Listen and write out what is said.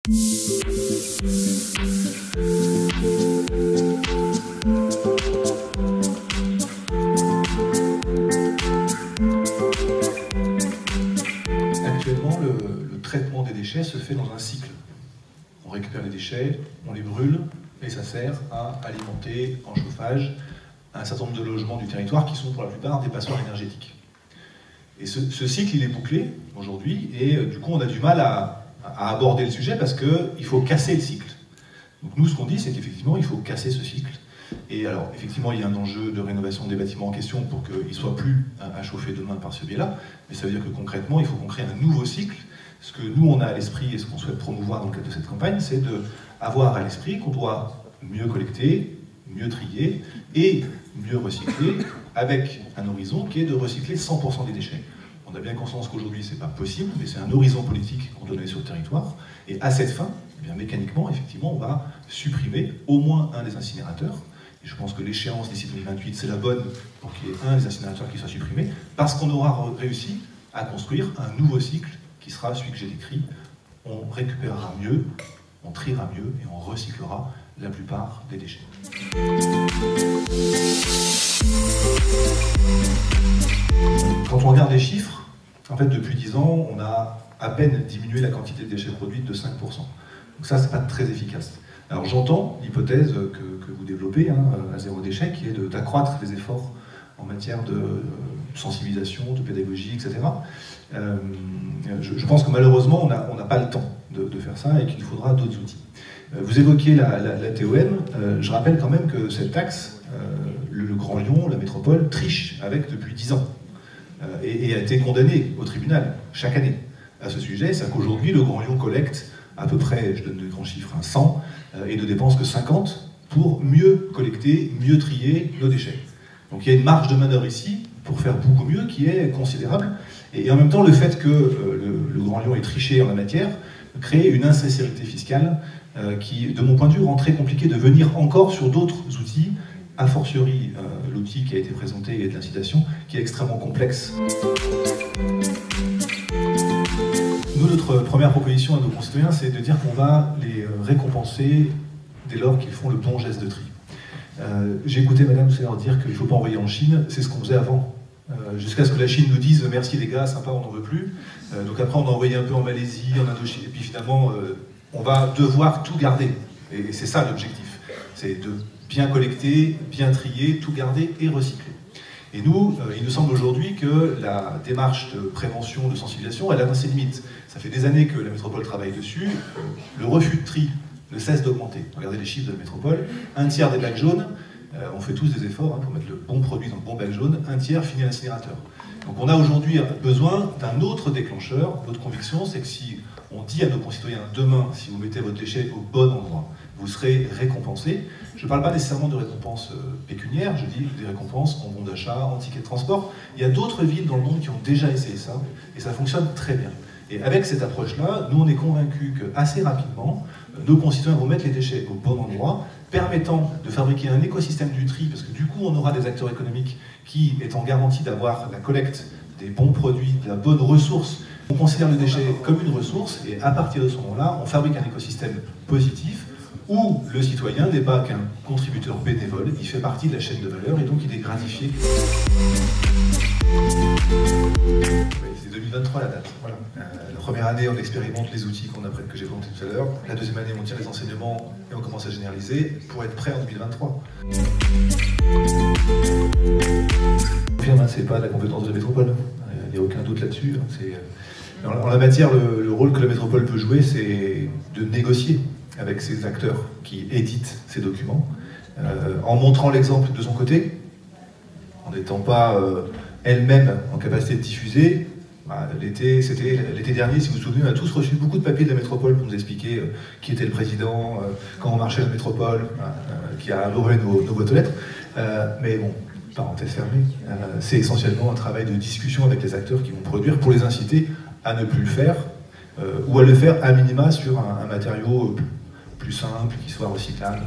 Actuellement, le traitement des déchets se fait dans un cycle. On récupère les déchets, on les brûle, et ça sert à alimenter en chauffage un certain nombre de logements du territoire qui sont pour la plupart des passoires énergétiques. Et ce cycle, il est bouclé aujourd'hui, et du coup on a du mal à aborder le sujet parce qu'il faut casser le cycle. Donc nous, ce qu'on dit, c'est qu'effectivement, il faut casser ce cycle. Et alors, effectivement, il y a un enjeu de rénovation des bâtiments en question pour qu'ils ne soient plus à chauffer demain par ce biais-là, mais ça veut dire que concrètement, il faut qu'on crée un nouveau cycle. Ce que nous, on a à l'esprit et ce qu'on souhaite promouvoir dans le cadre de cette campagne, c'est d'avoir à l'esprit qu'on doit mieux collecter, mieux trier et mieux recycler, avec un horizon qui est de recycler 100% des déchets. On a bien conscience qu'aujourd'hui, ce n'est pas possible, mais c'est un horizon politique qu'on doit donner sur le territoire. Et à cette fin, eh bien, mécaniquement, effectivement, on va supprimer au moins un des incinérateurs. Et je pense que l'échéance d'ici 2028, c'est la bonne pour qu'il y ait un des incinérateurs qui soit supprimé, parce qu'on aura réussi à construire un nouveau cycle qui sera celui que j'ai décrit. On récupérera mieux, on triera mieux et on recyclera la plupart des déchets. Quand on regarde les chiffres, en fait, depuis 10 ans, on a à peine diminué la quantité de déchets produits de 5%. Donc ça, c'est pas très efficace. Alors j'entends l'hypothèse que vous développez, à zéro déchet, qui est d'accroître les efforts en matière de sensibilisation, de pédagogie, etc. Je pense que malheureusement, on n'a pas le temps de faire ça et qu'il faudra d'autres outils. Vous évoquiez la TOM, je rappelle quand même que cette taxe, le Grand Lyon, la métropole, triche avec depuis 10 ans et a été condamné au tribunal chaque année à ce sujet. C'est qu'aujourd'hui, le Grand Lyon collecte à peu près, je donne de grands chiffres, 100 et ne dépense que 50 pour mieux collecter, mieux trier nos déchets. Donc il y a une marge de manœuvre ici pour faire beaucoup mieux qui est considérable. Et en même temps, le fait que le Grand Lyon ait triché en la matière crée une insincérité fiscale qui, de mon point de vue, rend très compliqué de venir encore sur d'autres outils, a fortiori l'outil qui a été présenté et de l'incitation, qui est extrêmement complexe. Nous, notre première proposition à nos concitoyens, c'est de dire qu'on va les récompenser dès lors qu'ils font le bon geste de tri. J'ai écouté madame tout à l'heure dire qu'il ne faut pas envoyer en Chine, c'est ce qu'on faisait avant. Jusqu'à ce que la Chine nous dise « merci les gars, sympa, on n'en veut plus ». Donc après on a envoyé un peu en Malaisie, en Indochine, et puis finalement on va devoir tout garder. Et c'est ça l'objectif, c'est de bien collecter, bien trier, tout garder et recycler. Et nous, il nous semble aujourd'hui que la démarche de prévention, de sensibilisation, elle atteint ses limites. Ça fait des années que la métropole travaille dessus, le refus de tri ne cesse d'augmenter. Regardez les chiffres de la métropole, un tiers des bacs jaunes, on fait tous des efforts pour mettre le bon produit dans le bon bac jaune, un tiers finit à l'incinérateur. Donc on a aujourd'hui besoin d'un autre déclencheur. Notre conviction, c'est que si on dit à nos concitoyens, demain, si vous mettez votre déchet au bon endroit, vous serez récompensé. Je ne parle pas nécessairement de récompenses pécuniaires, je dis des récompenses en bon d'achat, en ticket de transport. Il y a d'autres villes dans le monde qui ont déjà essayé ça, et ça fonctionne très bien. Et avec cette approche-là, nous on est convaincus qu'assez rapidement, nos concitoyens vont mettre les déchets au bon endroit, permettant de fabriquer un écosystème du tri, parce que du coup on aura des acteurs économiques qui, étant garantis d'avoir la collecte des bons produits, de la bonne ressource, on considère le déchet comme une ressource, et à partir de ce moment-là, on fabrique un écosystème positif, où le citoyen n'est pas qu'un contributeur bénévole, il fait partie de la chaîne de valeur, et donc il est gratifié. C'est 2023 la date. Voilà. La première année, on expérimente les outils que j'ai présentés tout à l'heure. La deuxième année, on tire les enseignements et on commence à généraliser pour être prêt en 2023. C'est pas la compétence de la métropole. Il n'y a aucun doute là-dessus. En la matière, le rôle que la métropole peut jouer, c'est de négocier avec ces acteurs qui éditent ces documents, en montrant l'exemple de son côté, en n'étant pas elle-même en capacité de diffuser. L'été dernier, si vous vous souvenez, on a tous reçu beaucoup de papiers de la métropole pour nous expliquer qui était le président, comment marchait la métropole, qui a abreuvé nos boîtes aux lettres. Mais bon, parenthèse fermée, c'est essentiellement un travail de discussion avec les acteurs qui vont produire pour les inciter à ne plus le faire, ou à le faire à minima sur un matériau plus simple, qui soit recyclable.